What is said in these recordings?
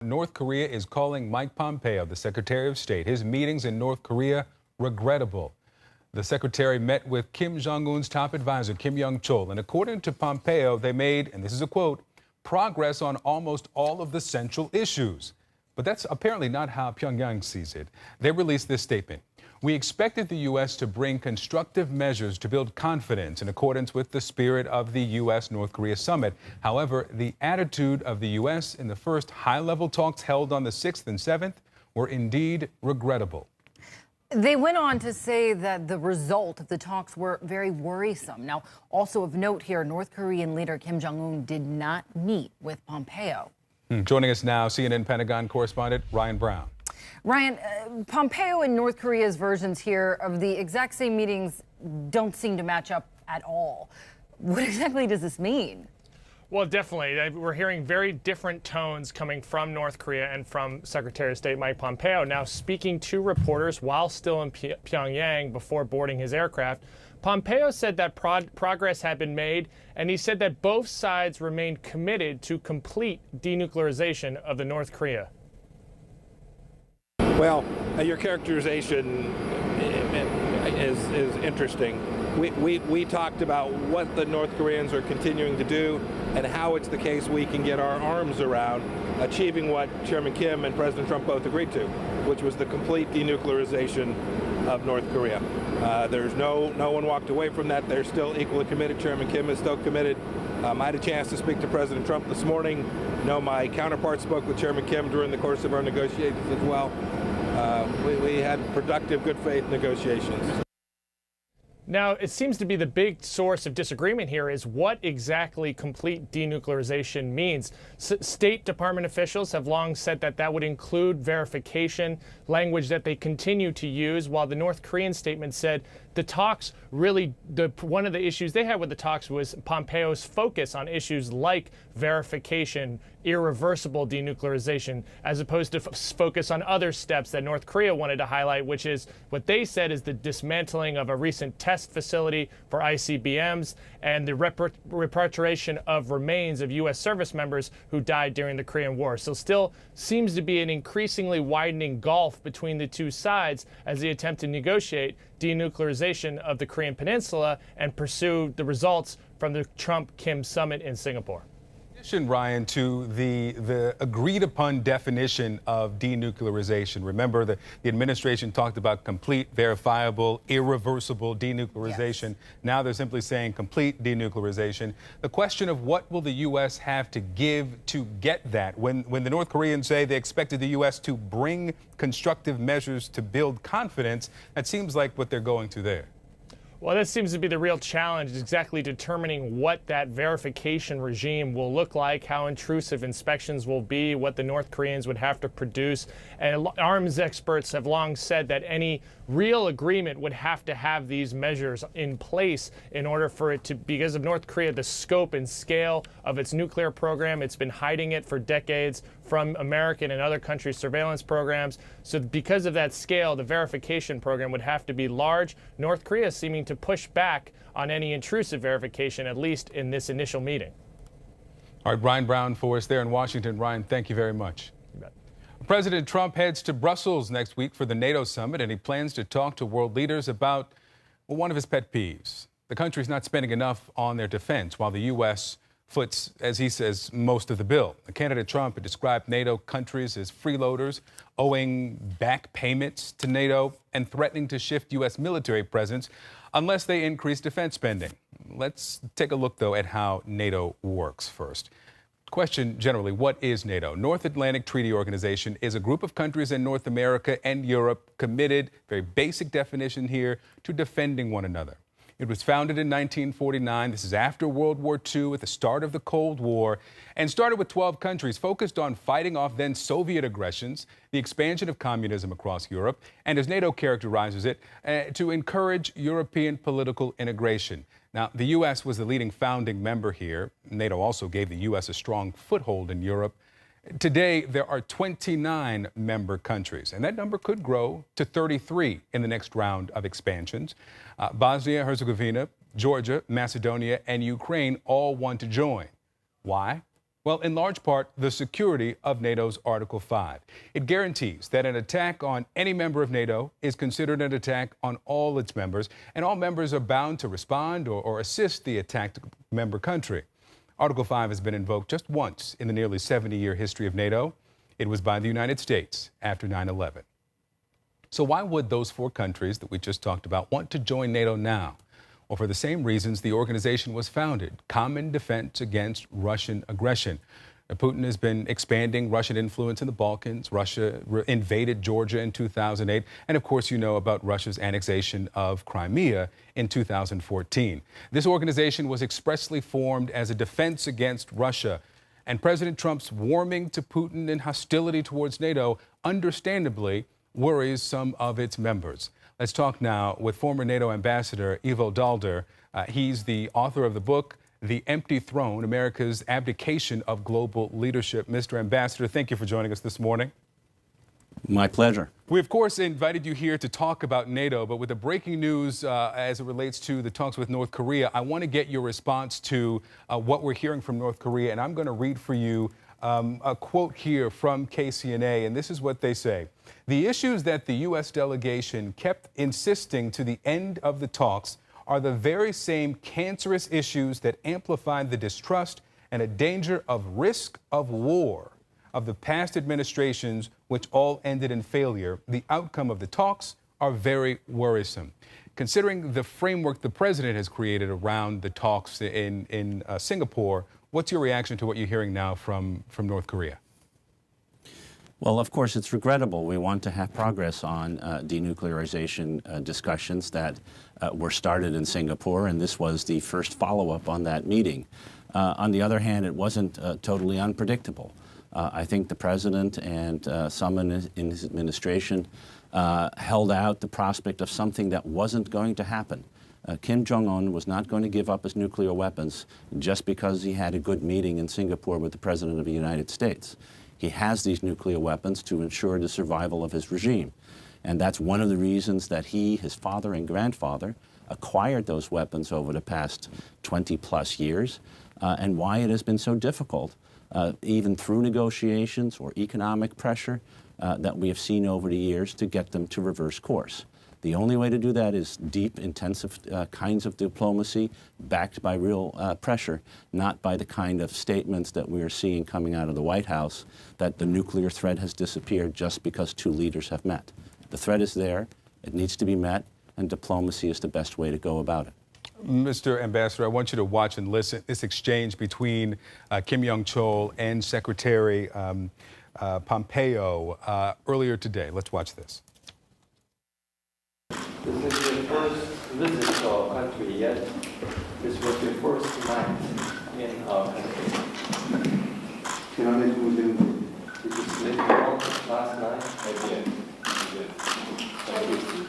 North Korea is calling Mike Pompeo, the Secretary of State, his meetings in North Korea regrettable. The secretary met with Kim Jong-un's top advisor, Kim Young-chol, and according to Pompeo, they made, and this is a quote, progress on almost all of the central issues. But that's apparently not how Pyongyang sees it. They released this statement. We expected the U.S. to bring constructive measures to build confidence in accordance with the spirit of the U.S.-North Korea summit. However, the attitude of the U.S. in the first high-level talks held on the 6th and 7th were indeed regrettable. They went on to say that the result of the talks were very worrisome. Now, also of note here, North Korean leader Kim Jong-un did not meet with Pompeo. Joining us now, CNN Pentagon correspondent Ryan Brown. Ryan, Pompeo and North Korea's versions here of the exact same meetings don't seem to match up at all. What exactly does this mean? Well, definitely. We're hearing very different tones coming from North Korea and from Secretary of State Mike Pompeo. Now, speaking to reporters while still in Pyongyang before boarding his aircraft, Pompeo said that progress had been made, and he said that both sides remained committed to complete denuclearization of the North Korea. Well, your characterization is interesting. We talked about what the North Koreans are continuing to do and how it's the case we can get our arms around achieving what Chairman Kim and President Trump both agreed to, which was the complete denuclearization of North Korea. There's no one walked away from that. They're still equally committed. Chairman Kim is still committed. I had a chance to speak to President Trump this morning. My counterpart spoke with Chairman Kim during the course of our negotiations as well. We had productive, good faith negotiations. Now, it seems to be the big source of disagreement here is what exactly complete denuclearization means. State Department officials have long said that that would include verification, language that they continue to use, while the North Korean statement said the talks really, one of the issues they had with the talks was Pompeo's focus on issues like verification, irreversible denuclearization, as opposed to focus on other steps that North Korea wanted to highlight, which is what they said is the dismantling of a recent test facility for ICBMs and the repatriation of remains of U.S. service members who died during the Korean War. So still seems to be an increasingly widening gulf between the two sides as they attempt to negotiate denuclearization of the Korean Peninsula and pursue the results from the Trump-Kim summit in Singapore. Ryan, to the agreed upon definition of denuclearization. Remember, the administration talked about complete, verifiable, irreversible denuclearization. Yes. Now they're simply saying complete denuclearization. The question of what will the U.S. have to give to get that? When the North Koreans say they expected the U.S. to bring constructive measures to build confidence, that seems like what they're going to there. Well, that seems to be the real challenge, is exactly determining what that verification regime will look like, how intrusive inspections will be, what the North Koreans would have to produce. And arms experts have long said that any real agreement would have to have these measures in place in order for it to, because of North Korea, the scope and scale of its nuclear program. It's been hiding it for decades from American and other countries' surveillance programs. So because of that scale, the verification program would have to be large. North Korea is seeming to push back on any intrusive verification, at least in this initial meeting. All right, Ryan Brown for us there in Washington. Ryan, thank you very much. You bet. President Trump heads to Brussels next week for the NATO summit, and he plans to talk to world leaders about one of his pet peeves. The country's not spending enough on their defense, while the U.S. foots, as he says, most of the bill. Candidate Trump had described NATO countries as freeloaders, owing back payments to NATO and threatening to shift U.S. military presence unless they increase defense spending. Let's take a look, though, at how NATO works first. Question generally, what is NATO? North Atlantic Treaty Organization is a group of countries in North America and Europe committed, very basic definition here, to defending one another. It was founded in 1949. This is after World War II, at the start of the Cold War, and started with 12 countries focused on fighting off then Soviet aggressions, the expansion of communism across Europe, and as NATO characterizes it, to encourage European political integration. Now, the U.S. was the leading founding member here. NATO also gave the U.S. a strong foothold in Europe. Today, there are 29 member countries, and that number could grow to 33 in the next round of expansions. Bosnia-Herzegovina, Georgia, Macedonia, and Ukraine all want to join. Why? Well, in large part, the security of NATO's Article 5. It guarantees that an attack on any member of NATO is considered an attack on all its members, and all members are bound to respond or assist the attacked member country. Article 5 has been invoked just once in the nearly 70-year history of NATO. It was by the United States after 9/11. So why would those four countries that we just talked about want to join NATO now? Well, for the same reasons the organization was founded: common defense against Russian aggression. Putin has been expanding Russian influence in the Balkans. Russia invaded Georgia in 2008. And of course, you know about Russia's annexation of Crimea in 2014. This organization was expressly formed as a defense against Russia. And President Trump's warming to Putin and hostility towards NATO understandably worries some of its members. Let's talk now with former NATO Ambassador Ivo Daalder. He's the author of the book, The Empty Throne, America's Abdication of Global Leadership. Mr. Ambassador, thank you for joining us this morning. My pleasure. We, of course, invited you here to talk about NATO, but with the breaking news as it relates to the talks with North Korea, I want to get your response to what we're hearing from North Korea, and I'm going to read for you a quote here from KCNA, and this is what they say. The issues that the U.S. delegation kept insisting to the end of the talks are the very same cancerous issues that amplified the distrust and a danger of risk of war of the past administrations, which all ended in failure. The outcome of the talks are very worrisome. Considering the framework the president has created around the talks in Singapore, what's your reaction to what you're hearing now from North Korea? Well, of course, it's regrettable. We want to have progress on denuclearization discussions that were started in Singapore, and this was the first follow-up on that meeting. On the other hand, it wasn't totally unpredictable. I think the president and some in his administration held out the prospect of something that wasn't going to happen. Kim Jong-un was not going to give up his nuclear weapons just because he had a good meeting in Singapore with the President of the United States. He has these nuclear weapons to ensure the survival of his regime. And that's one of the reasons that he, his father and grandfather, acquired those weapons over the past 20-plus years, and why it has been so difficult, even through negotiations or economic pressure that we have seen over the years, to get them to reverse course. The only way to do that is deep, intensive kinds of diplomacy backed by real pressure, not by the kind of statements that we are seeing coming out of the White House that the nuclear threat has disappeared just because two leaders have met. The threat is there, it needs to be met, and diplomacy is the best way to go about it. Mr. Ambassador, I want you to watch and listen this exchange between Kim Yong-chol and Secretary Pompeo earlier today. Let's watch this. This is your first visit to our country yet. This was your first night in our country. Did you sleep well last night? I did.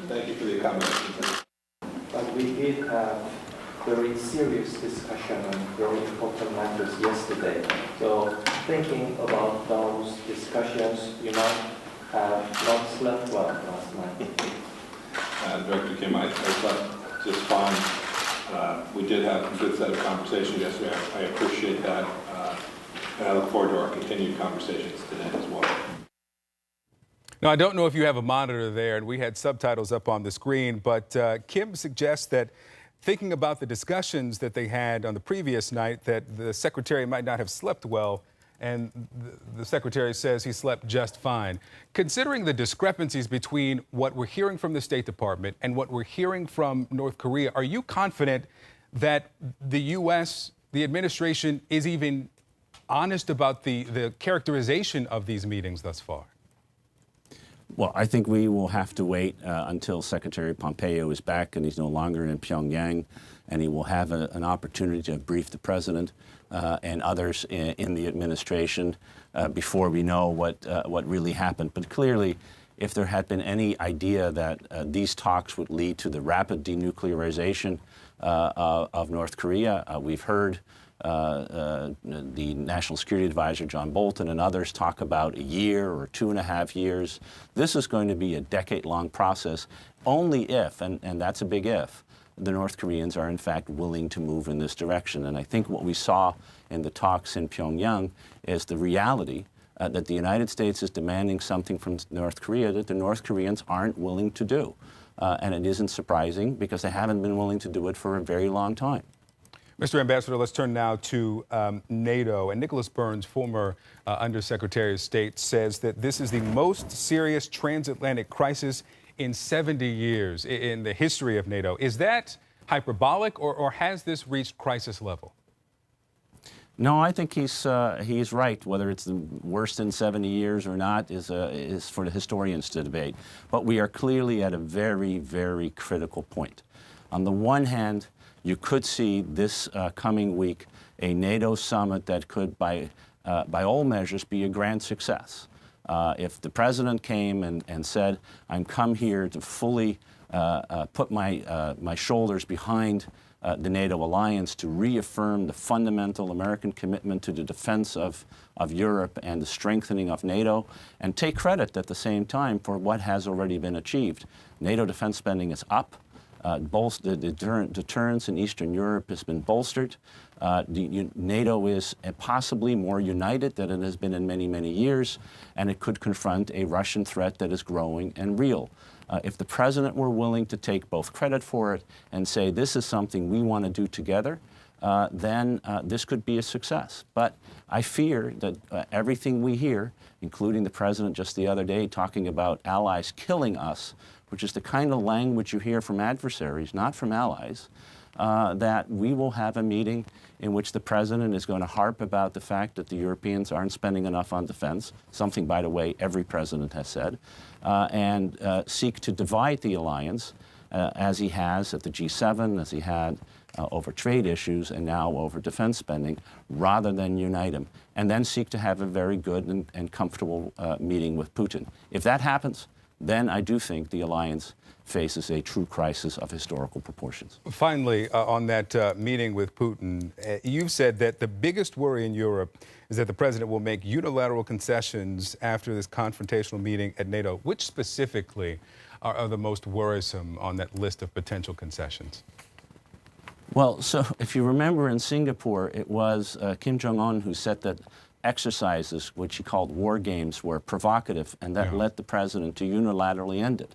Thank you for the accommodation. But we did have very serious discussion on very important matters yesterday. So thinking about those discussions, you might have not slept well last night. Director Kim, I slept just fine. We did have a good set of conversations yesterday. I appreciate that, and I look forward to our continued conversations today as well. Now, I don't know if you have a monitor there, and we had subtitles up on the screen, but Kim suggests that thinking about the discussions that they had on the previous night, that the secretary might not have slept well, and the secretary says he slept just fine. Considering the discrepancies between what we're hearing from the State Department and what we're hearing from North Korea, are you confident that the U.S., the administration, is even honest about the characterization of these meetings thus far? Well, I think we will have to wait until Secretary Pompeo is back and he's no longer in Pyongyang, and he will have an opportunity to brief the president and others in the administration before we know what really happened. But clearly, if there had been any idea that these talks would lead to the rapid denuclearization of North Korea, we've heard the National Security Advisor, John Bolton, and others talk about a year or 2.5 years. This is going to be a decade-long process only if, and that's a big if, the North Koreans are in fact willing to move in this direction. And I think what we saw in the talks in Pyongyang is the reality that the United States is demanding something from North Korea that the North Koreans aren't willing to do. And it isn't surprising because they haven't been willing to do it for a very long time. Mr. Ambassador, let's turn now to NATO. And Nicholas Burns, former Undersecretary of State, says that this is the most serious transatlantic crisis in 70 years in the history of NATO. Is that hyperbolic, or has this reached crisis level? No, I think he's right. Whether it's the worst in 70 years or not is for the historians to debate. But we are clearly at a very, very critical point. On the one hand, you could see this coming week a NATO summit that could, by all measures, be a grand success. If the president came and said, "I'm come here to fully put my shoulders behind the NATO alliance to reaffirm the fundamental American commitment to the defense of Europe and the strengthening of NATO, and take credit at the same time for what has already been achieved." NATO defense spending is up. The deterrence in Eastern Europe has been bolstered. NATO is possibly more united than it has been in many, many years, and it could confront a Russian threat that is growing and real. If the president were willing to take both credit for it and say, this is something we want to do together, then this could be a success. But I fear that everything we hear, including the president just the other day talking about allies killing us, which is the kind of language you hear from adversaries, not from allies, that we will have a meeting in which the president is going to harp about the fact that the Europeans aren't spending enough on defense, something, by the way, every president has said, and seek to divide the alliance, as he has at the G7, as he had over trade issues, and now over defense spending, rather than unite them, and then seek to have a very good and comfortable meeting with Putin. If that happens, then I do think the alliance faces a true crisis of historical proportions. Finally, on that meeting with Putin, you've said that the biggest worry in Europe is that the president will make unilateral concessions after this confrontational meeting at NATO. Which specifically are the most worrisome on that list of potential concessions? Well, so if you remember in Singapore, it was Kim Jong-un who said that exercises, which he called war games, were provocative, and that led the president to unilaterally end it.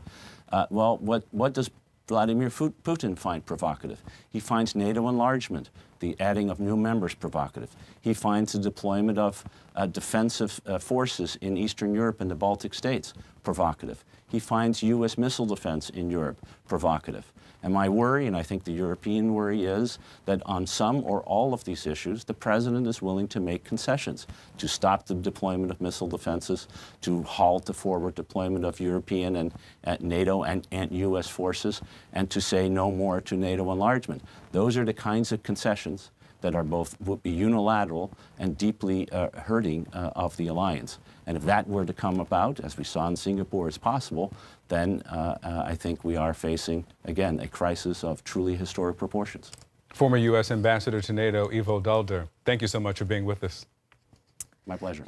Well, what does Vladimir Putin find provocative? He finds NATO enlargement, the adding of new members, provocative. He finds the deployment of defensive forces in Eastern Europe and the Baltic states provocative. He finds U.S. missile defense in Europe provocative. And my worry, and I think the European worry, is that on some or all of these issues, the president is willing to make concessions to stop the deployment of missile defenses, to halt the forward deployment of European and NATO and U.S. forces, and to say no more to NATO enlargement. Those are the kinds of concessions that are would be unilateral and deeply hurting of the alliance. And if that were to come about, as we saw in Singapore as possible, then I think we are facing, again, a crisis of truly historic proportions. Former U.S. Ambassador to NATO, Ivo Daalder, thank you so much for being with us. My pleasure.